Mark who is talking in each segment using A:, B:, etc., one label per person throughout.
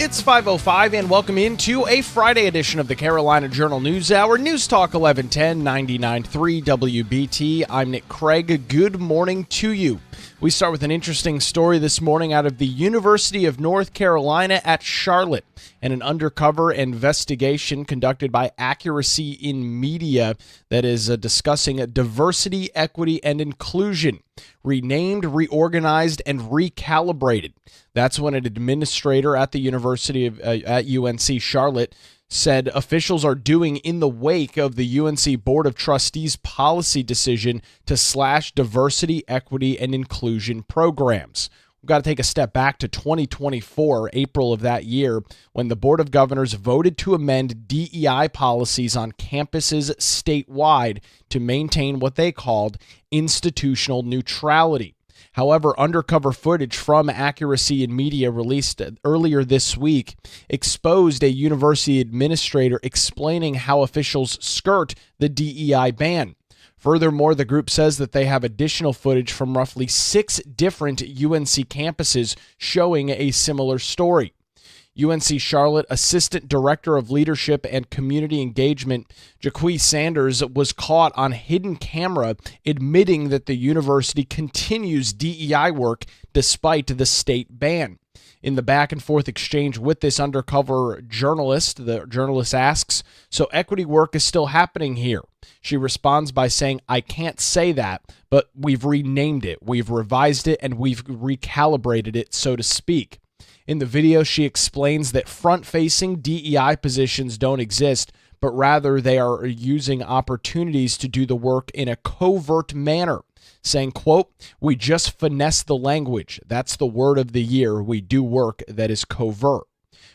A: It's 5:05 and welcome into a Friday edition of the Carolina Journal News Hour. News Talk 1110 99.3 WBT. I'm Nick Craig. Good morning to you. We start with an interesting story this morning out of the University of North Carolina at Charlotte and an undercover investigation conducted by Accuracy in Media that is discussing diversity, equity, and inclusion. Renamed, reorganized, and recalibrated. That's when an administrator at the University of at UNC Charlotte said officials are doing in the wake of the UNC Board of Trustees policy decision to slash diversity, equity, and inclusion programs. We've got to take a step back to 2024, April of that year, when the Board of Governors voted to amend DEI policies on campuses statewide to maintain what they called institutional neutrality. However, undercover footage from Accuracy in Media released earlier this week exposed a university administrator explaining how officials skirt the DEI ban. Furthermore, the group says that they have additional footage from roughly 6 different UNC campuses showing a similar story. UNC Charlotte Assistant Director of Leadership and Community Engagement, Jaquie Sanders, was caught on hidden camera admitting that the university continues DEI work despite the state ban. In the back-and-forth exchange with this undercover journalist, the journalist asks, "So equity work is still happening here?" She responds by saying, "I can't say that, but we've renamed it, we've revised it, and we've recalibrated it, so to speak." In the video, she explains that front-facing DEI positions don't exist, but rather they are using opportunities to do the work in a covert manner, saying, quote, "We just finesse the language. That's the word of the year. We do work that is covert."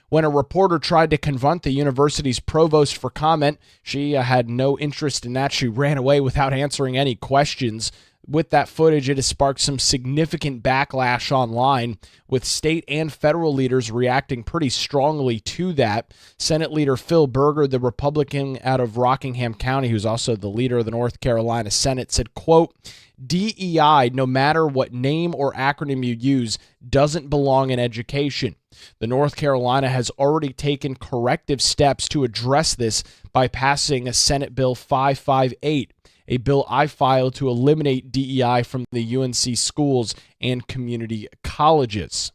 A: When a reporter tried to confront the university's provost for comment, she had no interest in that. She ran away without answering any questions. With that footage, it has sparked some significant backlash online, with state and federal leaders reacting pretty strongly to that. Senate Leader Phil Berger, the Republican out of Rockingham County, who's also the leader of the North Carolina Senate, said, quote, "DEI, no matter what name or acronym you use, doesn't belong in education. The North Carolina has already taken corrective steps to address this by passing a Senate Bill 558. A bill I filed to eliminate DEI from the UNC schools and community colleges."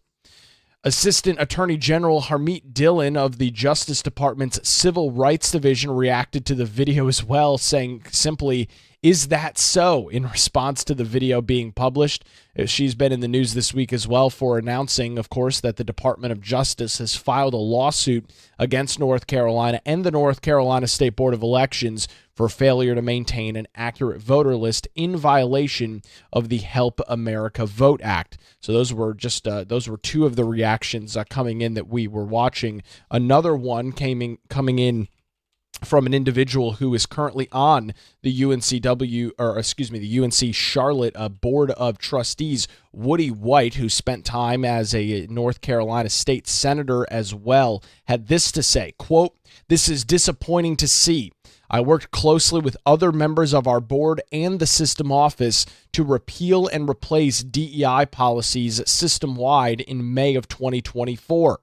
A: Assistant Attorney General Harmeet Dillon of the Justice Department's Civil Rights Division reacted to the video as well, saying simply, "Is that so?" in response to the video being published. She's been in the news this week as well for announcing, of course, that the Department of Justice has filed a lawsuit against North Carolina and the North Carolina State Board of Elections for failure to maintain an accurate voter list in violation of the Help America Vote Act. So those were two of the reactions coming in that we were watching. Another one coming in from an individual who is currently on the the UNC Charlotte Board of Trustees, Woody White, who spent time as a North Carolina state senator as well, had this to say, quote, "This is disappointing to see. I worked closely with other members of our board and the system office to repeal and replace DEI policies system-wide in May of 2024.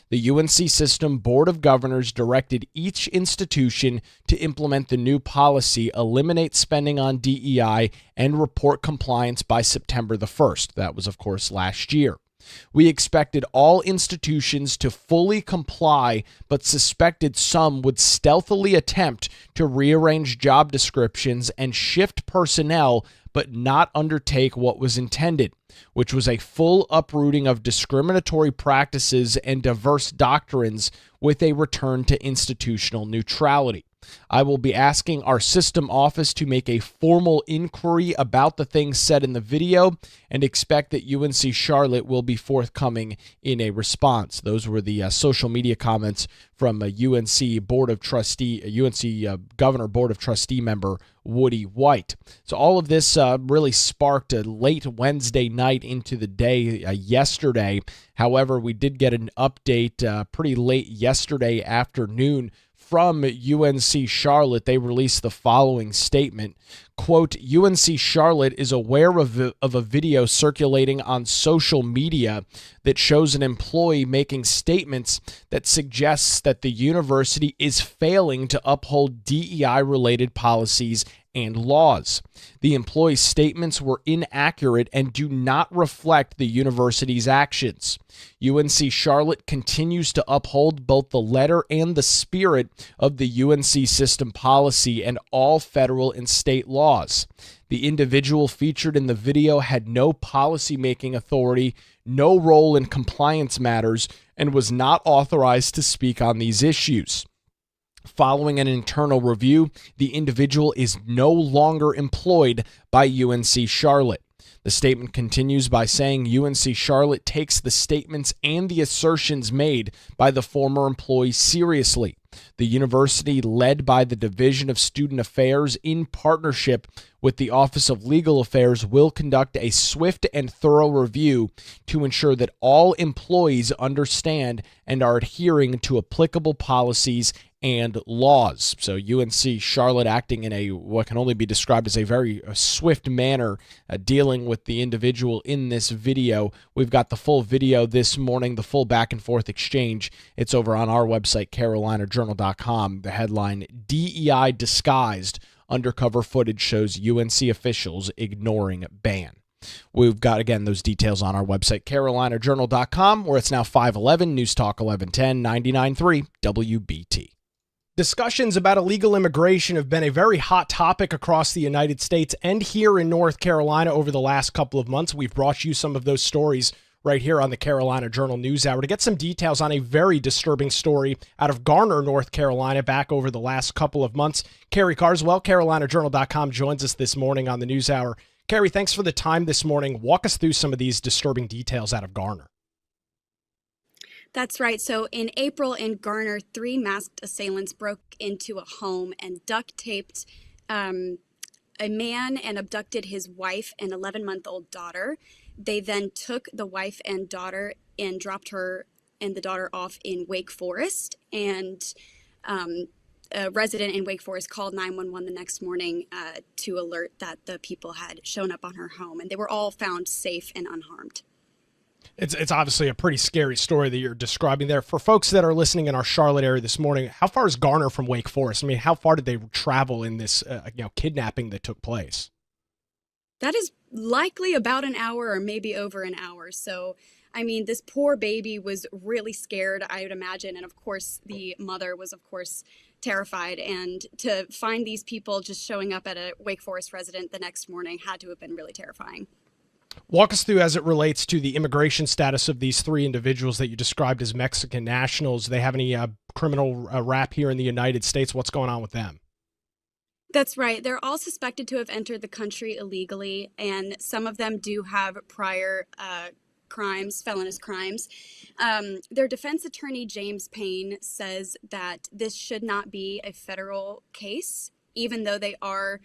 A: The UNC System Board of Governors directed each institution to implement the new policy, eliminate spending on DEI, and report compliance by September the 1st. That was, of course, last year. We expected all institutions to fully comply, but suspected some would stealthily attempt to rearrange job descriptions and shift personnel, but not undertake what was intended, which was a full uprooting of discriminatory practices and diverse doctrines with a return to institutional neutrality. I will be asking our system office to make a formal inquiry about the things said in the video and expect that UNC Charlotte will be forthcoming in a response." Those were the social media comments from UNC Governor Board of Trustee member Woody White. So all of this really sparked a late Wednesday night into the day yesterday. However, we did get an update pretty late yesterday afternoon from UNC Charlotte, they released the following statement. Quote, UNC Charlotte is aware of a video circulating on social media that shows an employee making statements that suggests that the university is failing to uphold DEI-related policies and laws. The employee's statements were inaccurate and do not reflect the university's actions. UNC Charlotte continues to uphold both the letter and the spirit of the UNC system policy and all federal and state laws. The individual featured in the video had no policy-making authority, no role in compliance matters, and was not authorized to speak on these issues. Following an internal review, the individual is no longer employed by UNC Charlotte. The statement continues by saying UNC Charlotte takes the statements and the assertions made by the former employee seriously. The university, led by the Division of Student Affairs in partnership with the Office of Legal Affairs, will conduct a swift and thorough review to ensure that all employees understand and are adhering to applicable policies and laws. So UNC Charlotte acting in a what can only be described as a very swift manner, dealing with the individual in this video. We've got the full video this morning, the full back and forth exchange. It's over on our website, carolinajournal.com. The headline, DEI disguised, undercover footage shows UNC officials ignoring ban. We've got, again, those details on our website, carolinajournal.com, where it's now 511 News Talk 1110 99.3 WBT. Discussions about illegal immigration have been a very hot topic across the United States and here in North Carolina over the last couple of months. We've brought you some of those stories right here on the Carolina Journal News Hour to get some details on a very disturbing story out of Garner, North Carolina, back over the last couple of months. Carrie Carswell, carolinajournal.com, joins us this morning on the News Hour. Carrie, thanks for the time this morning. Walk us through some of these disturbing details out of Garner.
B: That's right. So in April in Garner, 3 masked assailants broke into a home and duct taped a man and abducted his wife and 11-month-old daughter. They then took the wife and daughter and dropped her and the daughter off in Wake Forest. And a resident in Wake Forest called 911 the next morning to alert that the people had shown up on her home. And they were all found safe and unharmed.
A: It's obviously a pretty scary story that you're describing there. For folks that are listening in our Charlotte area this morning, how far is Garner from Wake Forest? I mean, how far did they travel in this kidnapping that took place?
B: That is likely about an hour or maybe over an hour. So, I mean, this poor baby was really scared, I would imagine. And of course, the mother was, of course, terrified. And to find these people just showing up at a Wake Forest resident the next morning had to have been really terrifying.
A: Walk us through as it relates to the immigration status of these 3 individuals that you described as Mexican nationals. Do they have any criminal rap here in the United States? What's going on with them?
B: That's right. They're all suspected to have entered the country illegally, and some of them do have prior crimes, felonious crimes. Their defense attorney, James Payne, says that this should not be a federal case, even though they are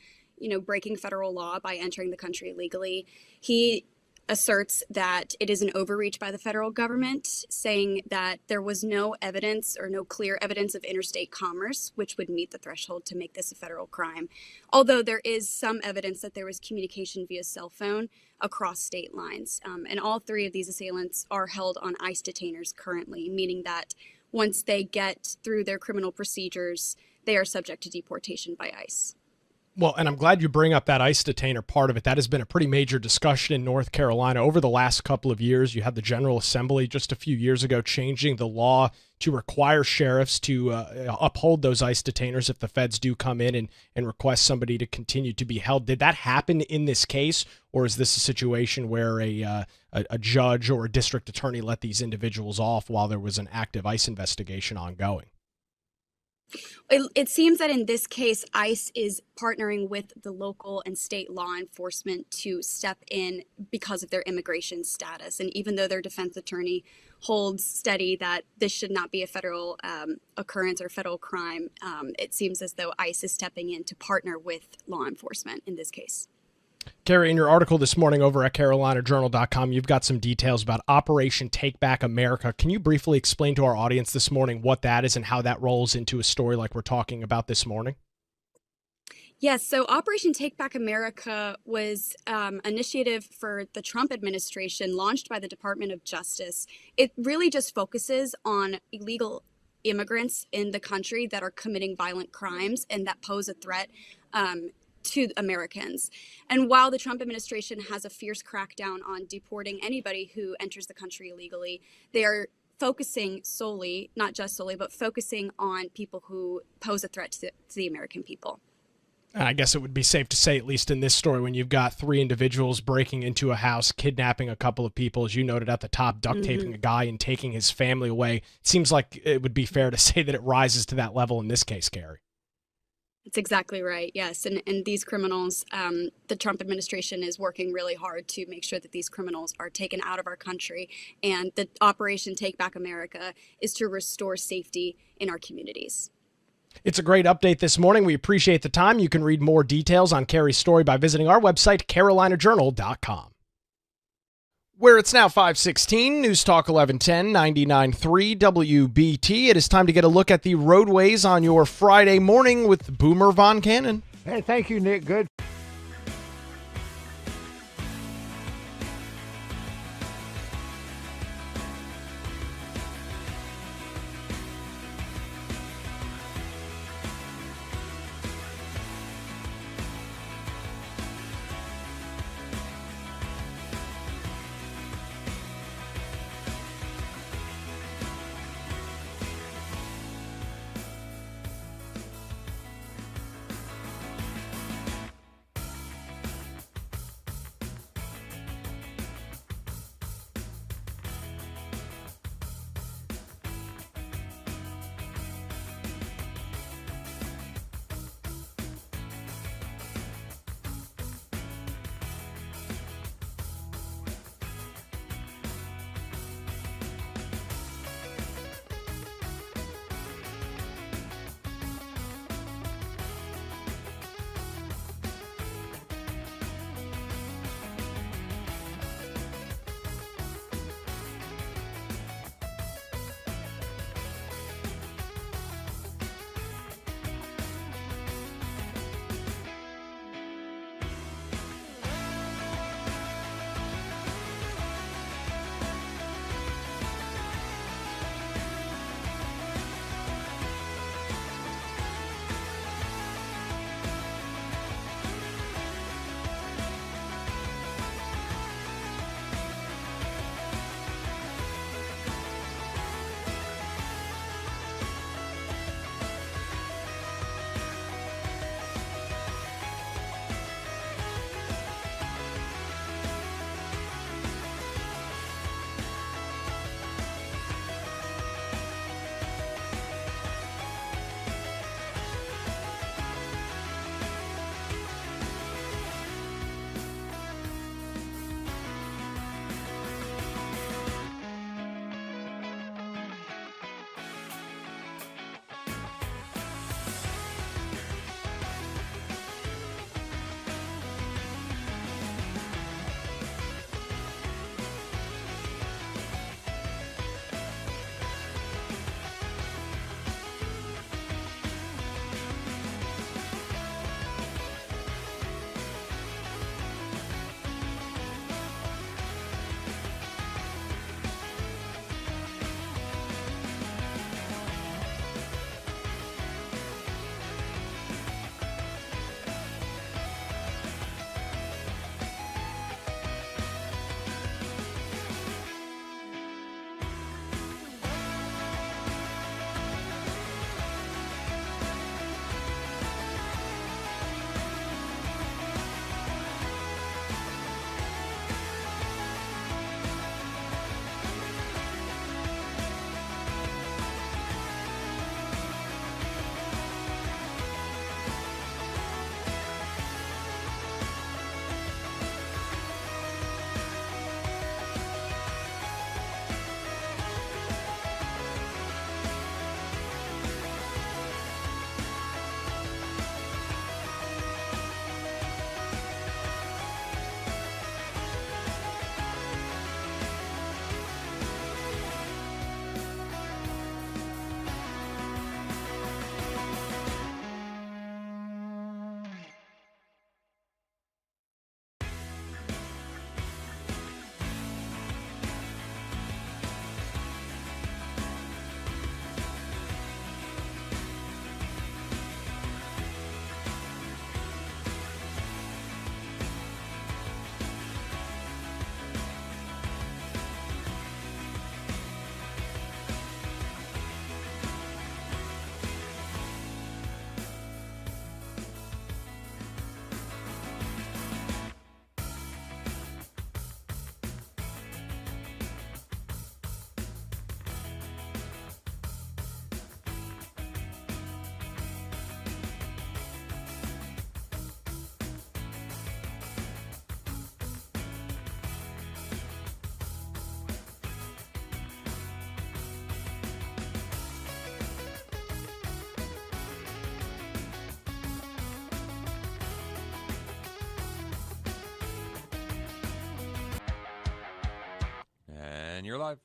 B: breaking federal law by entering the country illegally. He asserts that it is an overreach by the federal government, saying that there was no evidence or no clear evidence of interstate commerce, which would meet the threshold to make this a federal crime. Although there is some evidence that there was communication via cell phone across state lines. And all 3 of these assailants are held on ICE detainers currently, meaning that once they get through their criminal procedures, they are subject to deportation by ICE.
A: Well, and I'm glad you bring up that ICE detainer part of it. That has been a pretty major discussion in North Carolina over the last couple of years. You had the General Assembly just a few years ago changing the law to require sheriffs to uphold those ICE detainers if the feds do come in and request somebody to continue to be held. Did that happen in this case, or is this a situation where a judge or a district attorney let these individuals off while there was an active ICE investigation ongoing?
B: It seems that in this case, ICE is partnering with the local and state law enforcement to step in because of their immigration status. And even though their defense attorney holds steady that this should not be a federal occurrence or federal crime, it seems as though ICE is stepping in to partner with law enforcement in this case.
A: Carrie, in your article this morning over at carolinajournal.com, you've got some details about Operation Take Back America. Can you briefly explain to our audience this morning what that is and how that rolls into a story like we're talking about this morning?
B: Yes, so Operation Take Back America was initiative for the Trump administration launched by the Department of Justice. It really just focuses on illegal immigrants in the country that are committing violent crimes and that pose a threat to Americans. And while the Trump administration has a fierce crackdown on deporting anybody who enters the country illegally, they are focusing solely, not just solely, but focusing on people who pose a threat to the American people.
A: I guess it would be safe to say, at least in this story, when you've got three individuals breaking into a house, kidnapping a couple of people, as you noted at the top, duct taping a guy and taking his family away, it seems like it would be fair to say that it rises to that level in this case, Carrie.
B: That's exactly right. Yes. And these criminals, the Trump administration is working really hard to make sure that these criminals are taken out of our country. And the Operation Take Back America is to restore safety in our communities.
A: It's a great update this morning. We appreciate the time. You can read more details on Carrie's story by visiting our website, carolinajournal.com. Where it's now 5:16, News Talk 1110, 99.3 WBT. It is time to get a look at the roadways on your Friday morning with Boomer Von Cannon.
C: Hey, thank you, Nick. Good. And you're live.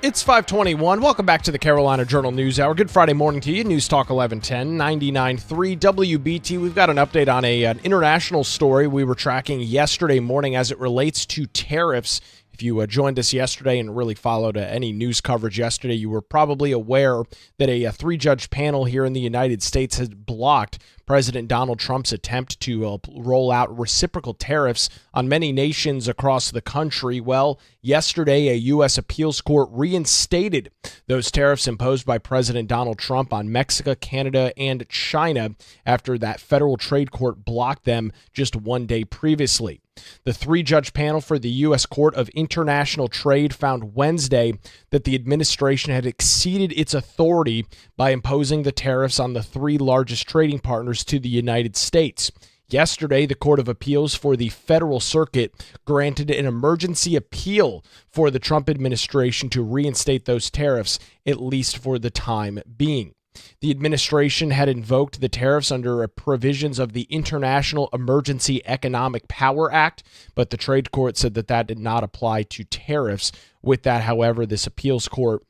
A: It's 521. Welcome back to the Carolina Journal News Hour. Good Friday morning to you. News Talk 1110, 99.3 WBT. We've got an update on an international story we were tracking yesterday morning as it relates to tariffs. If you joined us yesterday and really followed any news coverage yesterday, you were probably aware that a three-judge panel here in the United States has blocked President Donald Trump's attempt to roll out reciprocal tariffs on many nations across the country. Well, yesterday, a U.S. appeals court reinstated those tariffs imposed by President Donald Trump on Mexico, Canada, and China after that federal trade court blocked them just one day previously. The three-judge panel for the U.S. Court of International Trade found Wednesday that the administration had exceeded its authority by imposing the tariffs on the three largest trading partners to the United States. Yesterday, the Court of Appeals for the Federal Circuit granted an emergency appeal for the Trump administration to reinstate those tariffs, at least for the time being. The administration had invoked the tariffs under provisions of the International Emergency Economic Power Act, but the trade court said that did not apply to tariffs. With that, however, this appeals court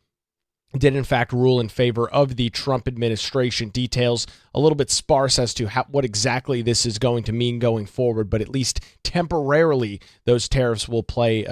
A: did in fact rule in favor of the Trump administration. Details a little bit sparse as to what exactly this is going to mean going forward, but at least temporarily those tariffs will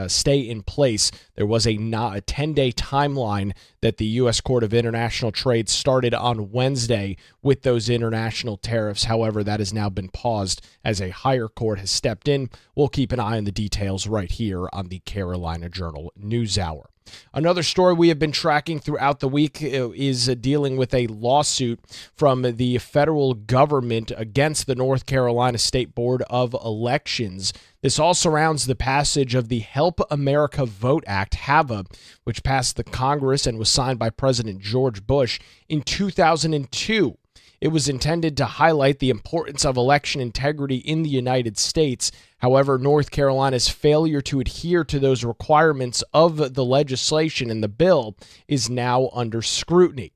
A: stay in place. There was a 10-day timeline that the U.S. Court of International Trade started on Wednesday with those international tariffs. However, that has now been paused as a higher court has stepped in. We'll keep an eye on the details right here on the Carolina Journal News Hour. Another story we have been tracking throughout the week is dealing with a lawsuit from the federal government against the North Carolina State Board of Elections. This all surrounds the passage of the Help America Vote Act, HAVA, which passed the Congress and was signed by President George Bush in 2002. It was intended to highlight the importance of election integrity in the United States. However, North Carolina's failure to adhere to those requirements of the legislation in the bill is now under scrutiny.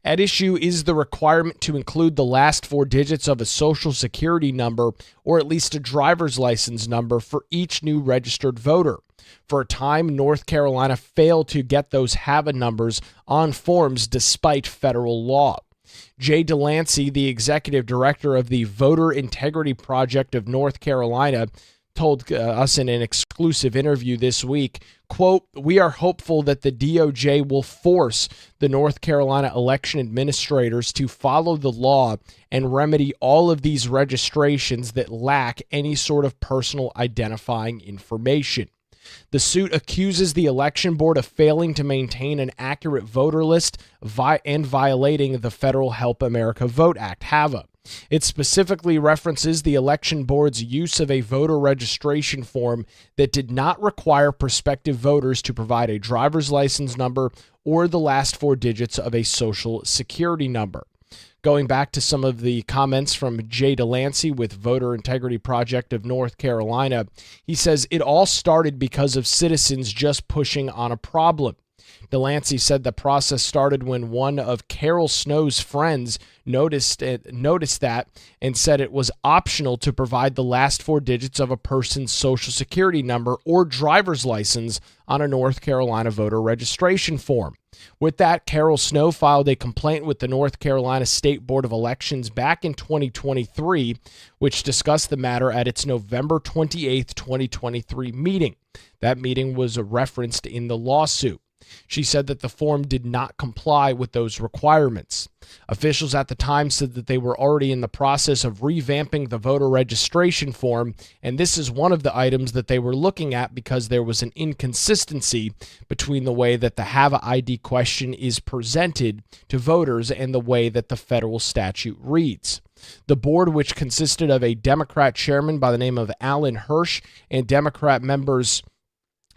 A: At issue is the requirement to include the last four digits of a social security number or at least a driver's license number for each new registered voter. For a time, North Carolina failed to get those HAVA numbers on forms despite federal law. Jay Delancey, the executive director of the Voter Integrity Project of North Carolina, told us in an exclusive interview this week, quote, "We are hopeful that the DOJ will force the North Carolina election administrators to follow the law and remedy all of these registrations that lack any sort of personal identifying information." The suit accuses the election board of failing to maintain an accurate voter list and violating the Federal Help America Vote Act, HAVA. It specifically references the election board's use of a voter registration form that did not require prospective voters to provide a driver's license number or the last four digits of a social security number. Going back to some of the comments from Jay Delancey with Voter Integrity Project of North Carolina, he says it all started because of citizens just pushing on a problem. Delancey said the process started when one of Carol Snow's friends noticed that and said it was optional to provide the last four digits of a person's social security number or driver's license on a North Carolina voter registration form. With that, Carol Snow filed a complaint with the North Carolina State Board of Elections back in 2023, which discussed the matter at its November 28, 2023 meeting. That meeting was referenced in the lawsuit. She said that the form did not comply with those requirements. Officials at the time said that they were already in the process of revamping the voter registration form, and this is one of the items that they were looking at because there was an inconsistency between the way that the HAVA ID question is presented to voters and the way that the federal statute reads. The board, which consisted of a Democrat chairman by the name of Alan Hirsch and Democrat members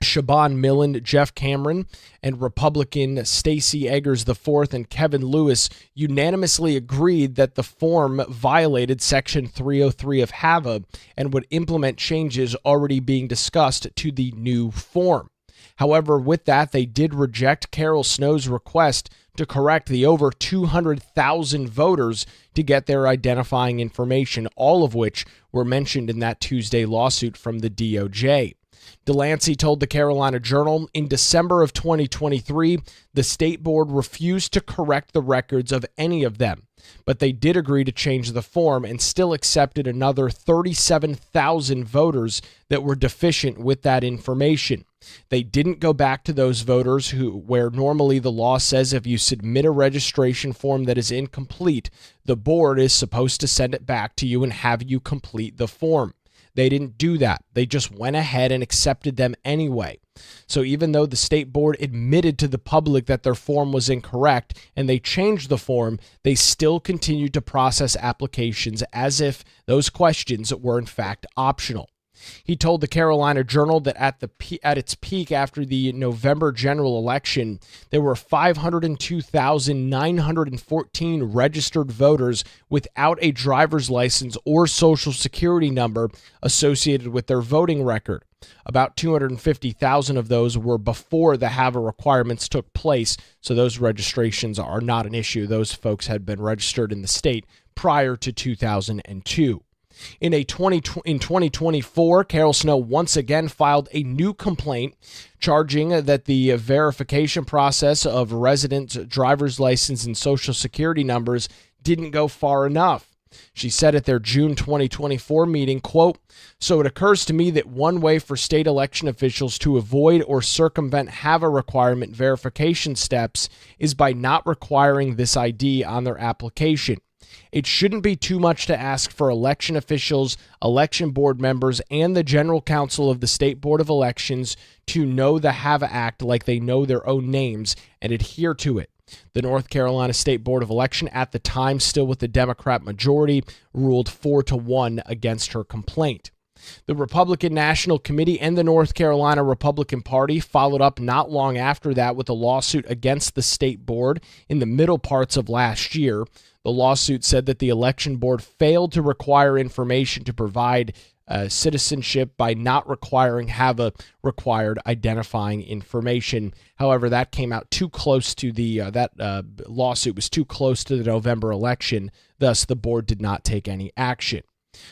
A: Shaban Millen, Jeff Cameron, and Republican Stacey Eggers IV and Kevin Lewis unanimously agreed that the form violated Section 303 of HAVA and would implement changes already being discussed to the new form. However, with that, they did reject Carol Snow's request to correct the over 200,000 voters to get their identifying information, all of which were mentioned in that Tuesday lawsuit from the DOJ. Delancey told the Carolina Journal in December of 2023, the state board refused to correct the records of any of them, but they did agree to change the form and still accepted another 37,000 voters that were deficient with that information. They didn't go back to those voters where normally the law says if you submit a registration form that is incomplete, the board is supposed to send it back to you and have you complete the form. They didn't do that. They just went ahead and accepted them anyway. So even though the state board admitted to the public that their form was incorrect and they changed the form, they still continued to process applications as if those questions were in fact optional. He told the Carolina Journal that at its peak after the November general election, there were 502,914 registered voters without a driver's license or social security number associated with their voting record. About 250,000 of those were before the HAVA requirements took place, so those registrations are not an issue. Those folks had been registered in the state prior to 2002. In 2024, Carol Snow once again filed a new complaint charging that the verification process of residents' driver's license and social security numbers didn't go far enough. She said at their June 2024 meeting, quote, "So it occurs to me that one way for state election officials to avoid or circumvent HAVA requirement verification steps is by not requiring this ID on their application. It shouldn't be too much to ask for election officials, election board members, and the general counsel of the State Board of Elections to know the HAVA Act like they know their own names and adhere to it." The North Carolina State Board of Election, at the time still with the Democrat majority, ruled 4-1 against her complaint. The Republican National Committee and the North Carolina Republican Party followed up not long after that with a lawsuit against the state board in the middle parts of last year. The lawsuit said that the election board failed to require information to provide citizenship by not requiring HAVA required identifying information. However, that came out too close to that lawsuit was too close to the November election. Thus, the board did not take any action.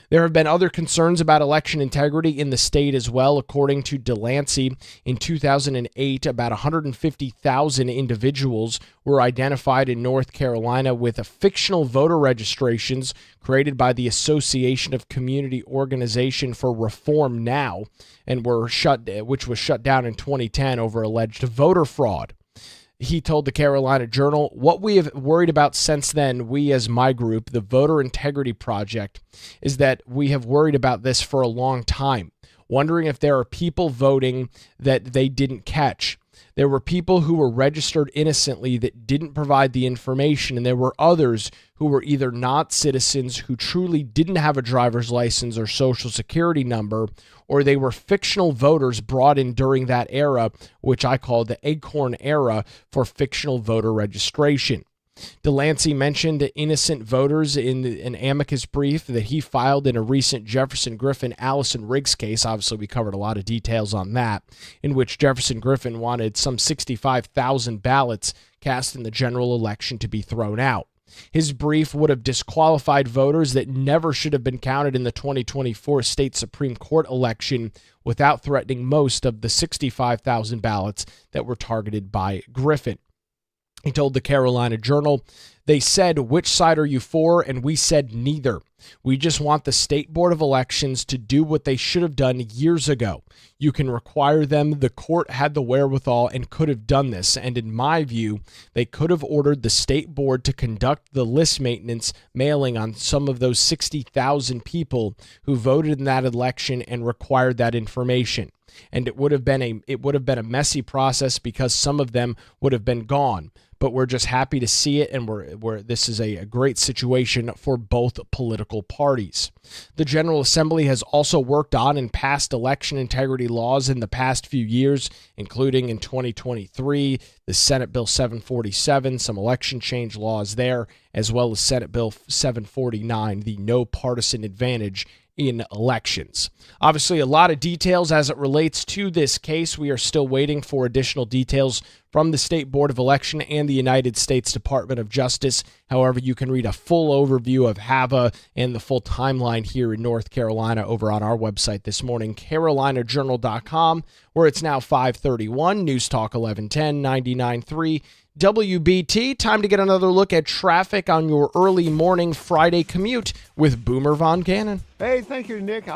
A: There have been other concerns about election integrity in the state as well. According to Delancey, in 2008, about 150,000 individuals were identified in North Carolina with fictional voter registrations created by the Association of Community Organization for Reform Now, and which was shut down in 2010 over alleged voter fraud. He told the Carolina Journal, "What we have worried about since then, we as my group, the Voter Integrity Project, is that we have worried about this for a long time, wondering if there are people voting that they didn't catch. There were people who were registered innocently that didn't provide the information, and there were others who were either not citizens who truly didn't have a driver's license or social security number, or they were fictional voters brought in during that era, which I call the Acorn era for fictional voter registration." Delancey mentioned innocent voters in an amicus brief that he filed in a recent Jefferson Griffin Allison Riggs case. Obviously, we covered a lot of details on that, in which Jefferson Griffin wanted some 65,000 ballots cast in the general election to be thrown out. His brief would have disqualified voters that never should have been counted in the 2024 state Supreme Court election without threatening most of the 65,000 ballots that were targeted by Griffin. He told the Carolina Journal, "They said, 'Which side are you for?' And we said neither. We just want the State Board of Elections to do what they should have done years ago. You can require them. The court had the wherewithal and could have done this. And in my view, they could have ordered the state board to conduct the list maintenance mailing on some of those 60,000 people who voted in that election and required that information. And it would have been a messy process because some of them would have been gone. But we're just happy to see it, and this is a great situation for both political parties." The General Assembly has also worked on and passed election integrity laws in the past few years, including in 2023, the Senate Bill 747, some election change laws there, as well as Senate Bill 749, the no partisan advantage in elections. Obviously, a lot of details as it relates to this case. We are still waiting for additional details from the State Board of Election and the United States Department of Justice. However, you can read a full overview of HAVA and the full timeline here in North Carolina over on our website this morning, carolinajournal.com, where it's now 5:31, News Talk 1110, 99.3 WBT. Time to get another look at traffic on your early morning Friday commute with Boomer Von Cannon.
C: Hey, thank you, Nick.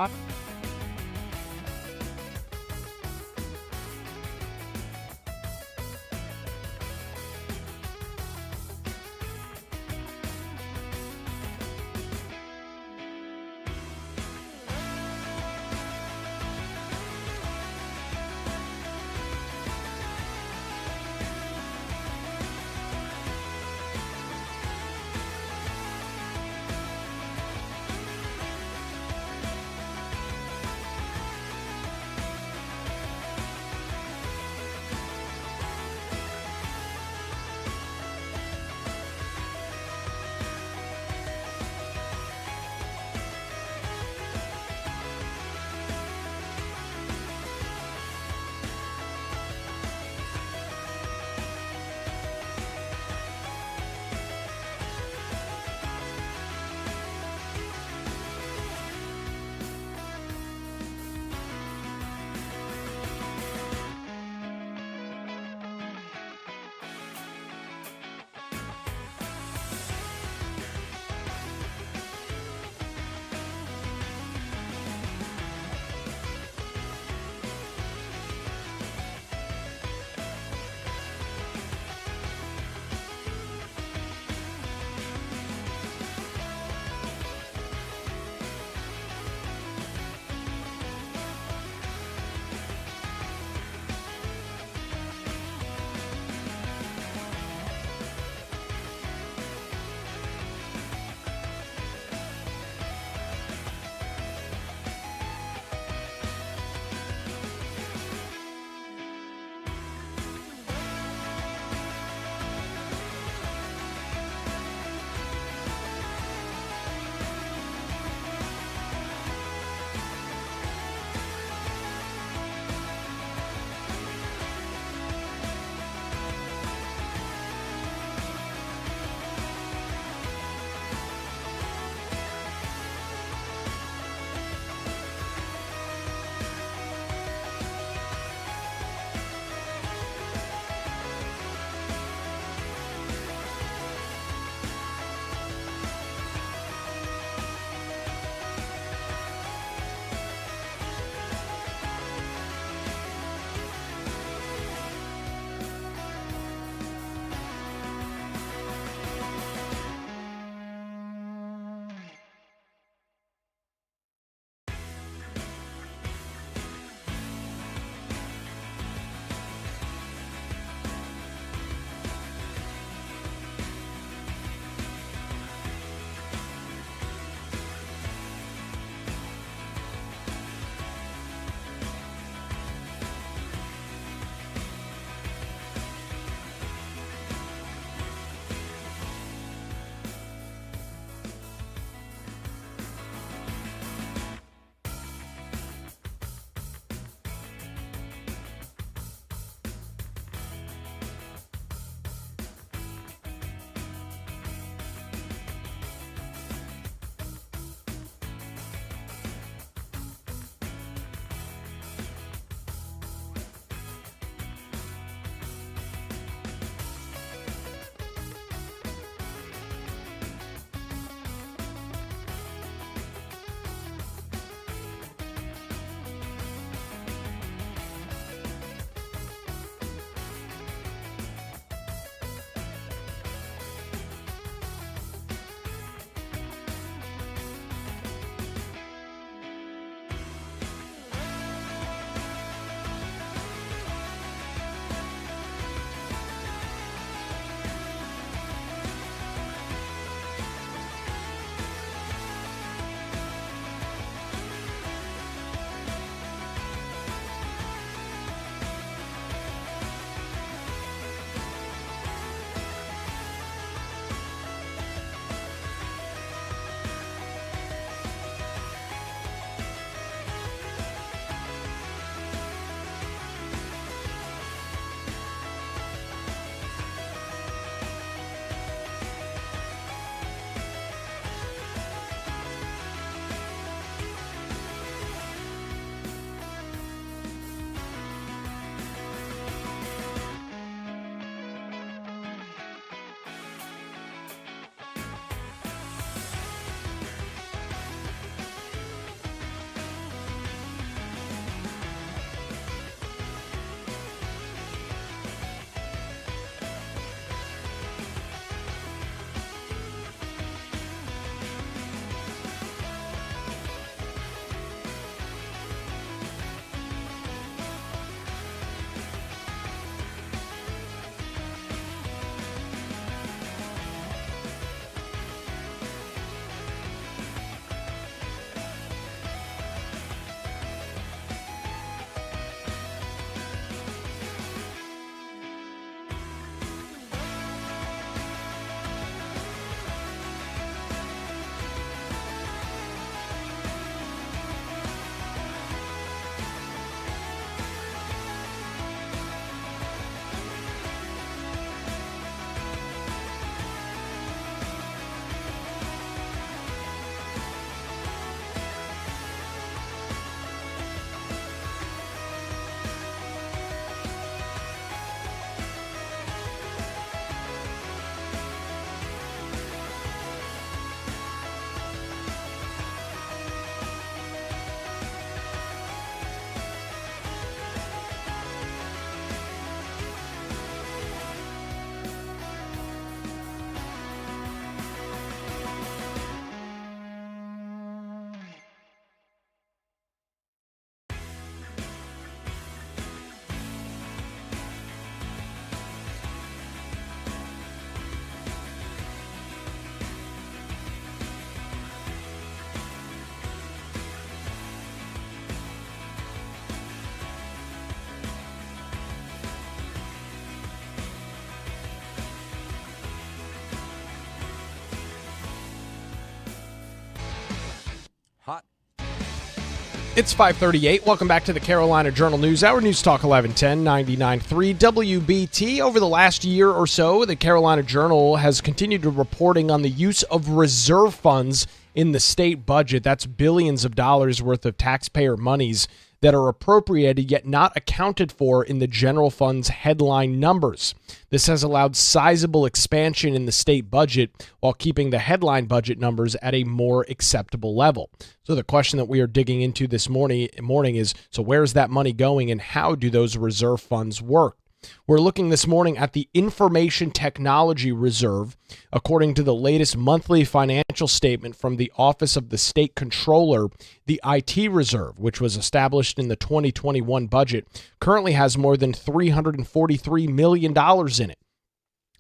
A: It's 5:38. Welcome back to the Carolina Journal News Hour. News Talk 1110 99.3 WBT. Over the last year or so, the Carolina Journal has continued reporting on the use of reserve funds in the state budget. That's billions of dollars worth of taxpayer monies that are appropriated yet not accounted for in the general fund's headline numbers. This has allowed sizable expansion in the state budget while keeping the headline budget numbers at a more acceptable level. So the question that we are digging into this morning is, so where's that money going and how do those reserve funds work? We're looking this morning at the Information Technology Reserve. According to the latest monthly financial statement from the Office of the State Controller, the IT Reserve, which was established in the 2021 budget, currently has more than $343 million in it.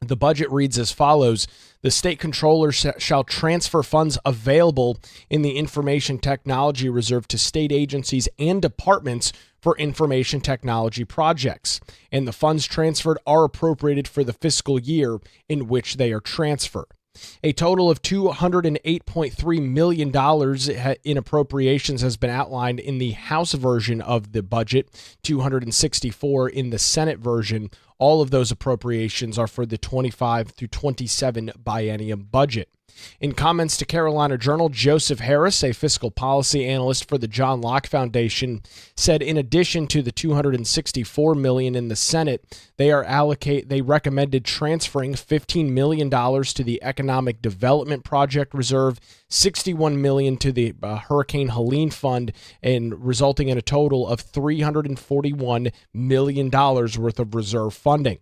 A: The budget reads as follows. The state controller shall transfer funds available in the Information Technology Reserve to state agencies and departments for information technology projects, and the funds transferred are appropriated for the fiscal year in which they are transferred. A total of $208.3 million in appropriations has been outlined in the House version of the budget, $264 in the Senate version. All of those appropriations are for the 25 through 27 biennium budget. In comments to Carolina Journal, Joseph Harris, a fiscal policy analyst for the John Locke Foundation, said in addition to the $264 million in the Senate, they recommended transferring $15 million to the Economic Development Project Reserve, $61 million to the Hurricane Helene Fund, and resulting in a total of $341 million worth of reserve funding.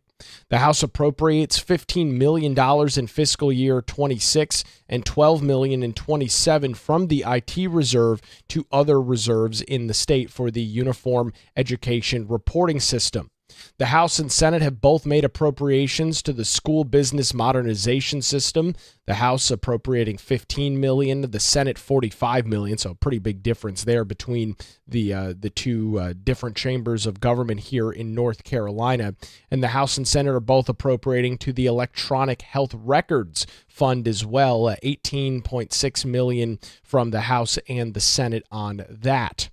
A: The House appropriates $15 million in fiscal year 26 and $12 million in 27 from the IT reserve to other reserves in the state for the Uniform Education Reporting System. The House and Senate have both made appropriations to the School Business Modernization System, the House appropriating $15 million, the Senate $45 million, so a pretty big difference there between the two different chambers of government here in North Carolina. And the House and Senate are both appropriating to the Electronic Health Records Fund as well, $18.6 million from the House and the Senate on that.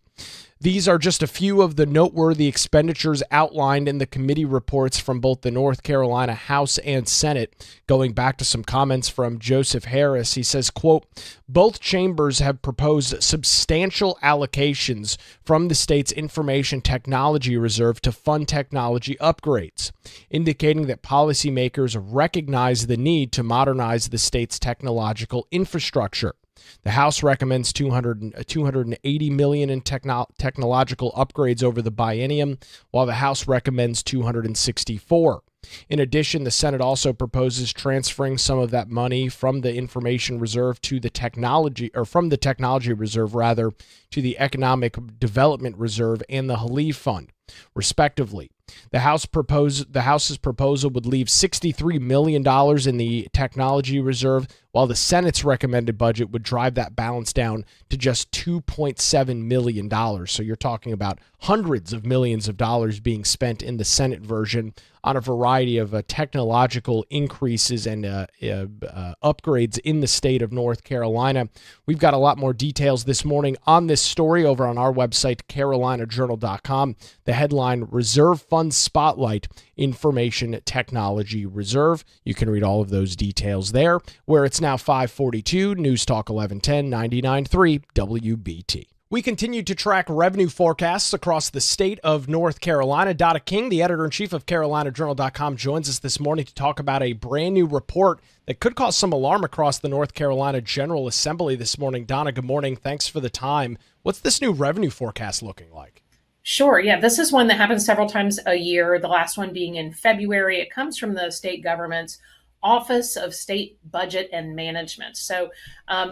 A: These are just a few of the noteworthy expenditures outlined in the committee reports from both the North Carolina House and Senate. Going back to some comments from Joseph Harris, he says, quote, both chambers have proposed substantial allocations from the state's Information Technology Reserve to fund technology upgrades, indicating that policymakers recognize the need to modernize the state's technological infrastructure. The House recommends $280 million in technological upgrades over the biennium, while the House recommends $264. In addition, the Senate also proposes transferring some of that money from the Information Reserve to the Technology Reserve to the Economic Development Reserve and the Helene Fund, respectively. The House's proposal would leave $63 million in the Technology Reserve, while the Senate's recommended budget would drive that balance down to just $2.7 million. So you're talking about hundreds of millions of dollars being spent in the Senate version on a variety of technological increases and upgrades in the state of North Carolina. We've got a lot more details this morning on this story over on our website, carolinajournal.com. The headline, Reserve Fund Spotlight, Information Technology Reserve. You can read all of those details there, where it's now 5:42, News Talk 1110, 99.3 WBT. We continue to track revenue forecasts across the state of North Carolina. Donna King, the editor-in-chief of CarolinaJournal.com, joins us this morning to talk about a brand new report that could cause some alarm across the North Carolina General Assembly this morning. Donna, good morning. Thanks for the time. What's this new revenue forecast looking like?
C: Sure. Yeah, this is one that happens several times a year, the last one being in February. It comes from the state government's Office of State Budget and Management. So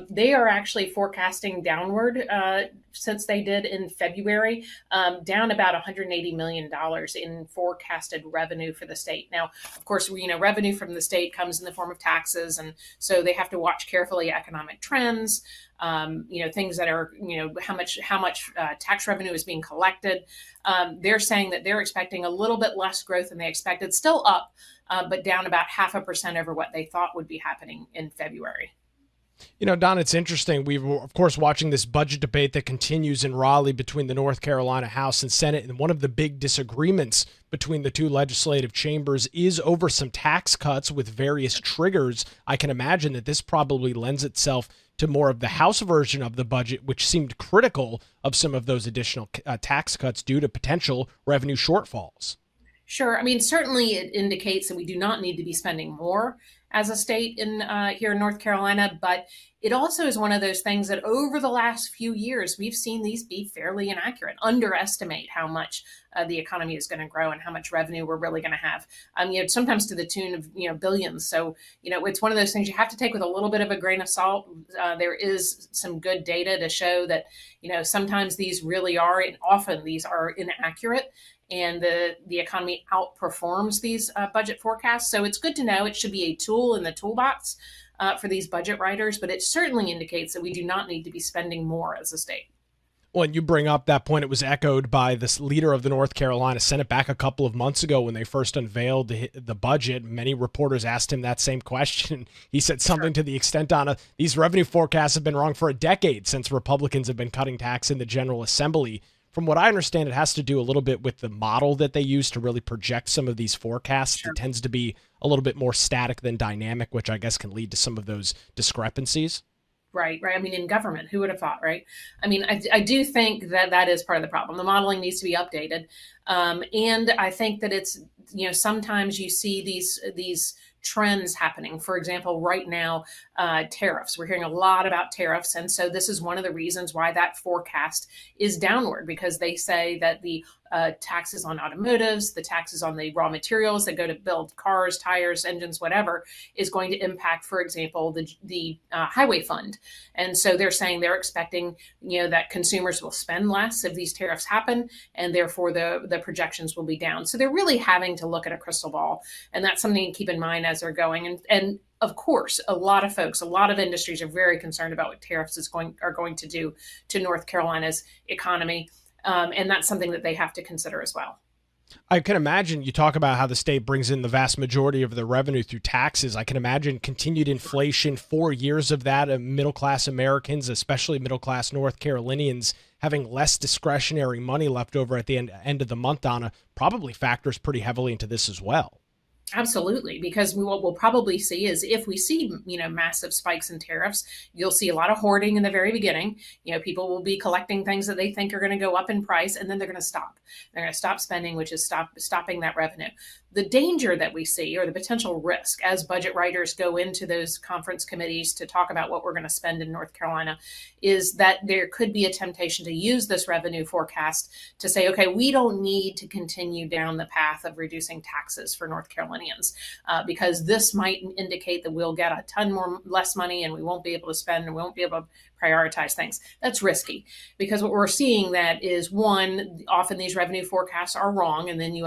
C: they are actually forecasting downward since they did in February, down about $180 million in forecasted revenue for the state. Now, of course, revenue from the state comes in the form of taxes, and so they have to watch carefully economic trends, things that are, how much tax revenue is being collected. They're saying that they're expecting a little bit less growth than they expected, still up, but down about 0.5% over what they thought would be happening in February.
A: Don, it's interesting. We were, of course, watching this budget debate that continues in Raleigh between the North Carolina House and Senate. And one of the big disagreements between the two legislative chambers is over some tax cuts with various triggers. I can imagine that this probably lends itself to more of the House version of the budget, which seemed critical of some of those additional tax cuts due to potential revenue shortfalls.
C: Sure. I mean, certainly it indicates that we do not need to be spending more as a state in here in North Carolina, but it also is one of those things that over the last few years, we've seen these be fairly inaccurate, underestimate how much the economy is going to grow and how much revenue we're really going to have. Sometimes to the tune of billions. So, it's one of those things you have to take with a little bit of a grain of salt. There is some good data to show that, sometimes these really are, and often these are inaccurate, and the economy outperforms these budget forecasts. So it's good to know. It should be a tool in the toolbox for these budget writers, but it certainly indicates that we do not need to be spending more as a state.
A: Well, and you bring up that point. It was echoed by this leader of the North Carolina Senate back a couple of months ago when they first unveiled the budget. Many reporters asked him that same question. He said something to the extent on these revenue forecasts have been wrong for a decade since Republicans have been cutting tax in the General Assembly. From what I understand, it has to do a little bit with the model that they use to really project some of these forecasts. Sure. It tends to be a little bit more static than dynamic, which I guess can lead to some of those discrepancies.
C: Right. I mean, in government, who would have thought, right? I mean, I do think that is part of the problem. The modeling needs to be updated. And I think that it's, sometimes you see these trends happening. For example, right now, tariffs. We're hearing a lot about tariffs. And so this is one of the reasons why that forecast is downward, because they say that the taxes on automotives, the taxes on the raw materials that go to build cars, tires, engines, whatever, is going to impact, for example, the highway fund. And so they're saying they're expecting, that consumers will spend less if these tariffs happen, and therefore the projections will be down. So they're really having to look at a crystal ball. And that's something to keep in mind as they're going. And of course, a lot of folks, a lot of industries are very concerned about what tariffs are going to do to North Carolina's economy. And that's something that they have to consider as well.
A: I can imagine you talk about how the state brings in the vast majority of the revenue through taxes. I can imagine continued inflation, 4 years of that, middle-class Americans, especially middle-class North Carolinians, having less discretionary money left over at the end of the month, Donna, probably factors pretty heavily into this as well.
C: Absolutely, because what we'll probably see is if we see, massive spikes in tariffs, you'll see a lot of hoarding in the very beginning. People will be collecting things that they think are going to go up in price, and then they're going to stop. They're going to stop spending, which is stopping that revenue. The danger that we see, or the potential risk as budget writers go into those conference committees to talk about what we're going to spend in North Carolina, is that there could be a temptation to use this revenue forecast to say, okay, we don't need to continue down the path of reducing taxes for North Carolinians, because this might indicate that we'll get a ton less money and we won't be able to spend and we won't be able to prioritize things. That's risky, because what we're seeing that is, one, often these revenue forecasts are wrong, and then you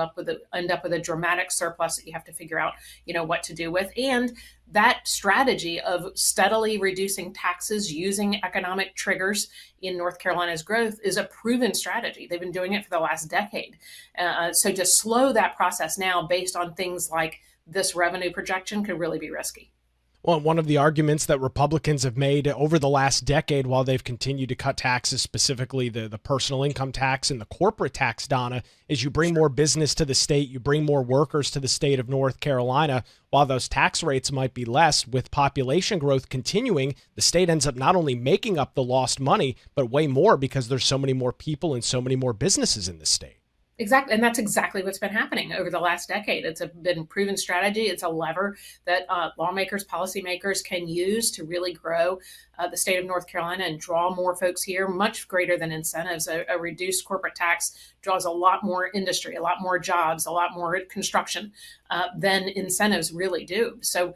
C: end up with a dramatic surplus that you have to figure out, what to do with. And that strategy of steadily reducing taxes using economic triggers in North Carolina's growth is a proven strategy. They've been doing it for the last decade. So to slow that process now based on things like this revenue projection could really be risky.
A: Well, one of the arguments that Republicans have made over the last decade while they've continued to cut taxes, specifically the personal income tax and the corporate tax, Donna, is you bring more business to the state, you bring more workers to the state of North Carolina. While those tax rates might be less, with population growth continuing, the state ends up not only making up the lost money, but way more because there's so many more people and so many more businesses in the state.
C: Exactly. And that's exactly what's been happening over the last decade. It's been proven strategy. It's a lever that lawmakers, policymakers can use to really grow the state of North Carolina and draw more folks here, much greater than incentives. A reduced corporate tax draws a lot more industry, a lot more jobs, a lot more construction than incentives really do. So,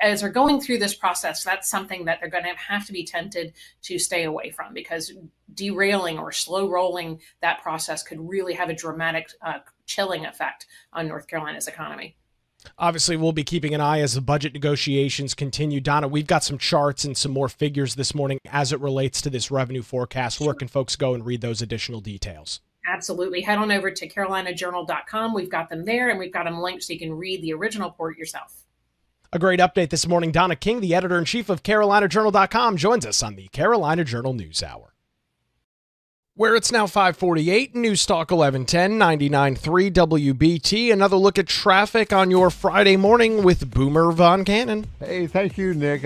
C: as they're going through this process, that's something that they're going to have to be tempted to stay away from, because derailing or slow rolling that process could really have a dramatic chilling effect on North Carolina's economy.
A: Obviously, we'll be keeping an eye as the budget negotiations continue. Donna, we've got some charts and some more figures this morning as it relates to this revenue forecast. Where can folks go and read those additional details?
C: Absolutely. Head on over to carolinajournal.com. We've got them there, and we've got them linked so you can read the original report yourself.
A: A great update this morning. Donna King, the editor-in-chief of CarolinaJournal.com, joins us on the Carolina Journal News Hour. Where it's now 5:48, News Talk 1110, 99.3 WBT. Another look at traffic on your Friday morning with Boomer Von Cannon.
D: Hey, thank you, Nick.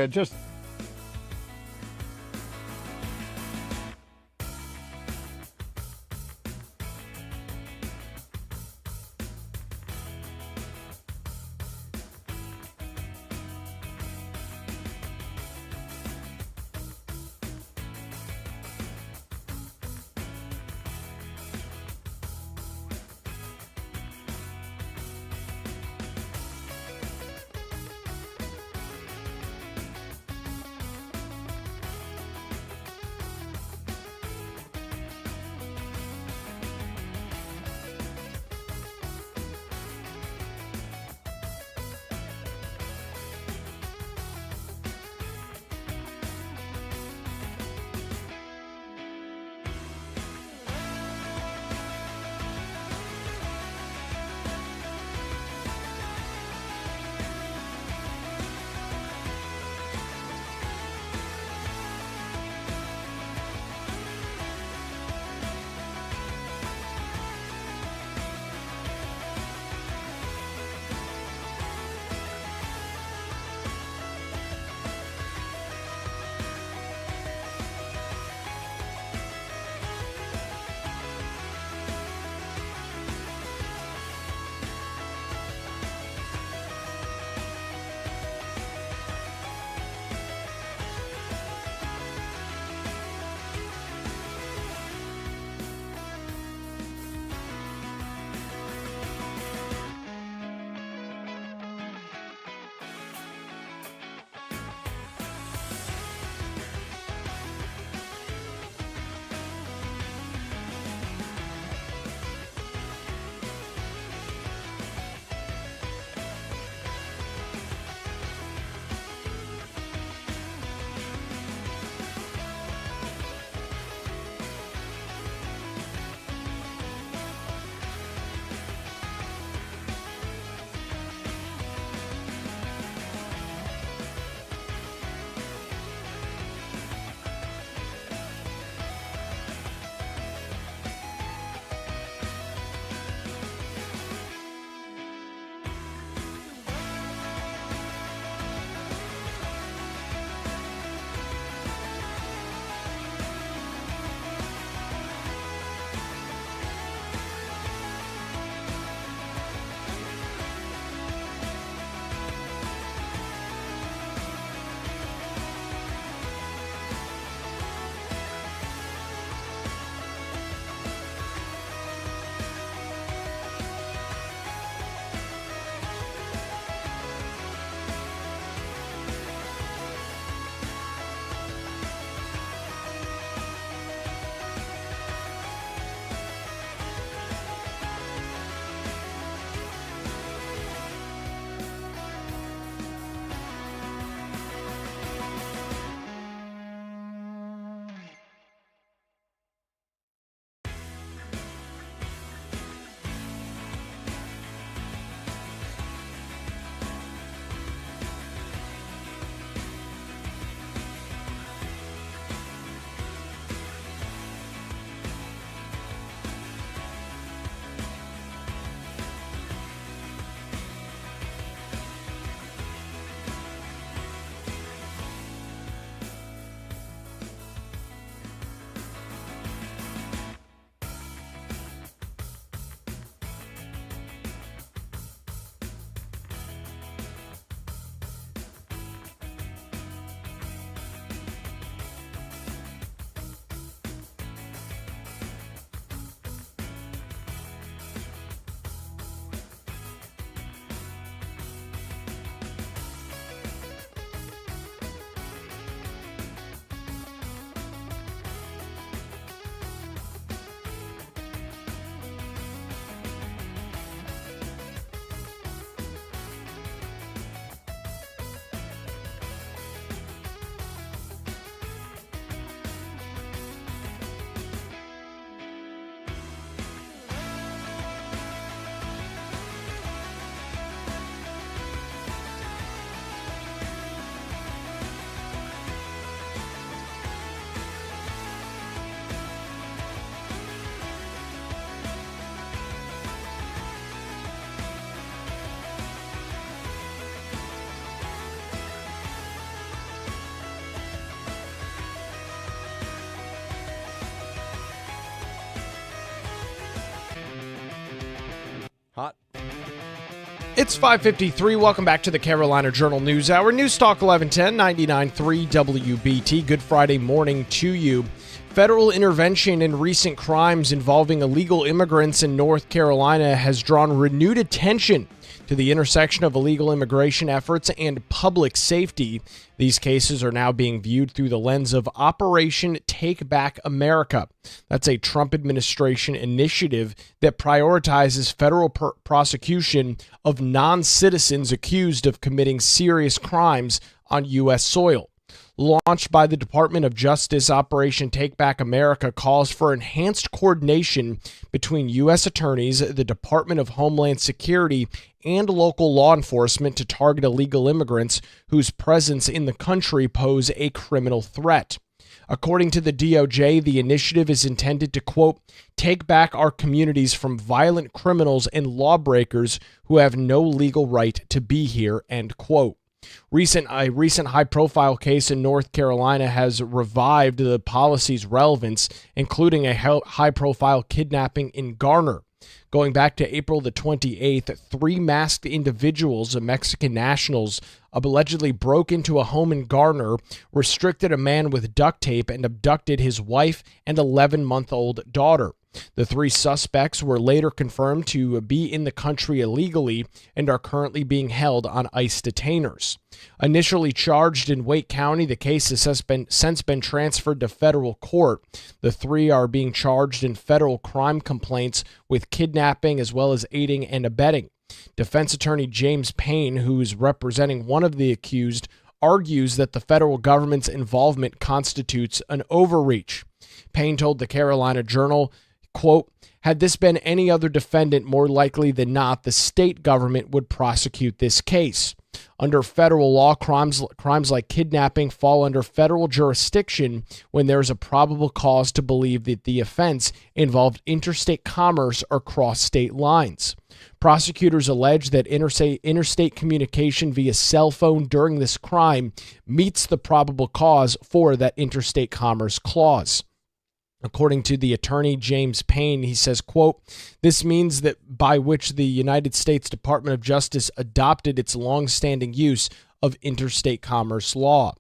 A: It's 5:53. Welcome back to the Carolina Journal News Hour. News Talk 1110, 99.3 WBT. Good Friday morning to you. Federal intervention in recent crimes involving illegal immigrants in North Carolina has drawn renewed attention to the intersection of illegal immigration efforts and public safety. These cases are now being viewed through the lens of Operation Take Back America. That's a Trump administration initiative that prioritizes federal prosecution of non-citizens accused of committing serious crimes on U.S. soil. Launched by the Department of Justice, Operation Take Back America calls for enhanced coordination between U.S. attorneys, the Department of Homeland Security, and local law enforcement to target illegal immigrants whose presence in the country pose a criminal threat. According to the DOJ, the initiative is intended to, quote, take back our communities from violent criminals and lawbreakers who have no legal right to be here, end quote. A recent high-profile case in North Carolina has revived the policy's relevance, including a high-profile kidnapping in Garner. Going back to April the 28th, three masked individuals, Mexican nationals, allegedly broke into a home in Garner, restricted a man with duct tape, and abducted his wife and 11-month-old daughter. The three suspects were later confirmed to be in the country illegally and are currently being held on ICE detainers. Initially charged in Wake County, the case has since been transferred to federal court. The three are being charged in federal crime complaints with kidnapping as well as aiding and abetting. Defense attorney James Payne, who is representing one of the accused, argues that the federal government's involvement constitutes an overreach. Payne told the Carolina Journal, quote, had this been any other defendant, more likely than not, the state government would prosecute this case. Under federal law, crimes like kidnapping fall under federal jurisdiction when there is a probable cause to believe that the offense involved interstate commerce or crossed state lines. Prosecutors allege that interstate communication via cell phone during this crime meets the probable cause for that interstate commerce clause. According to the attorney James Payne, he says, quote, this means that by which the United States Department of Justice adopted its longstanding use of interstate commerce law.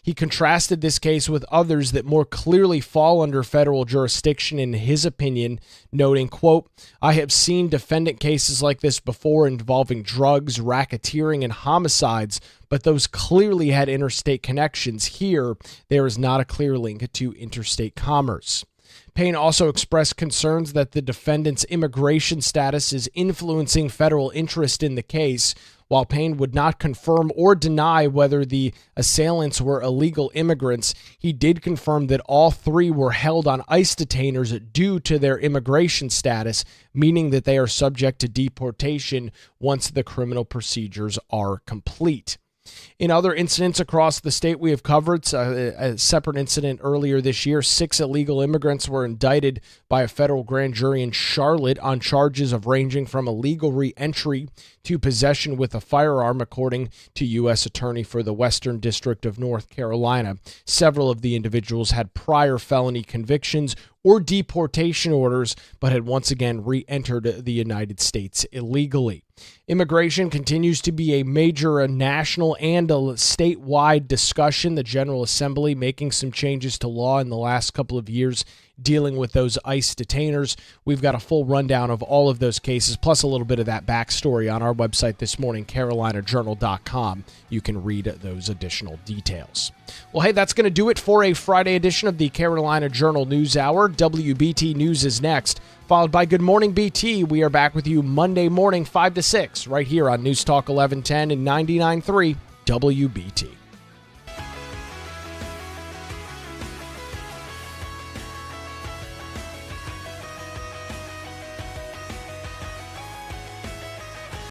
A: He contrasted this case with others that more clearly fall under federal jurisdiction in his opinion, noting, quote, I have seen defendant cases like this before involving drugs, racketeering, and homicides, but those clearly had interstate connections. Here, there is not a clear link to interstate commerce. Payne also expressed concerns that the defendant's immigration status is influencing federal interest in the case. While Payne would not confirm or deny whether the assailants were illegal immigrants, he did confirm that all three were held on ICE detainers due to their immigration status, meaning that they are subject to deportation once the criminal procedures are complete. In other incidents across the state we have covered, a separate incident earlier this year, 6 illegal immigrants were indicted by a federal grand jury in Charlotte on charges of ranging from illegal re-entry to possession with a firearm, according to U.S. Attorney for the Western District of North Carolina. Several of the individuals had prior felony convictions or deportation orders, but had once again re-entered the United States illegally. Immigration continues to be a major national and a statewide discussion. The General Assembly making some changes to law in the last couple of years dealing with those ICE detainers. We've got a full rundown of all of those cases, plus a little bit of that backstory on our website this morning, carolinajournal.com. You can read those additional details. Well, hey, that's going to do it for a Friday edition of the Carolina Journal News Hour. WBT News is next, followed by Good Morning BT. We are back with you Monday morning, 5 to 6, right here on News Talk 1110 and 99.3 WBT.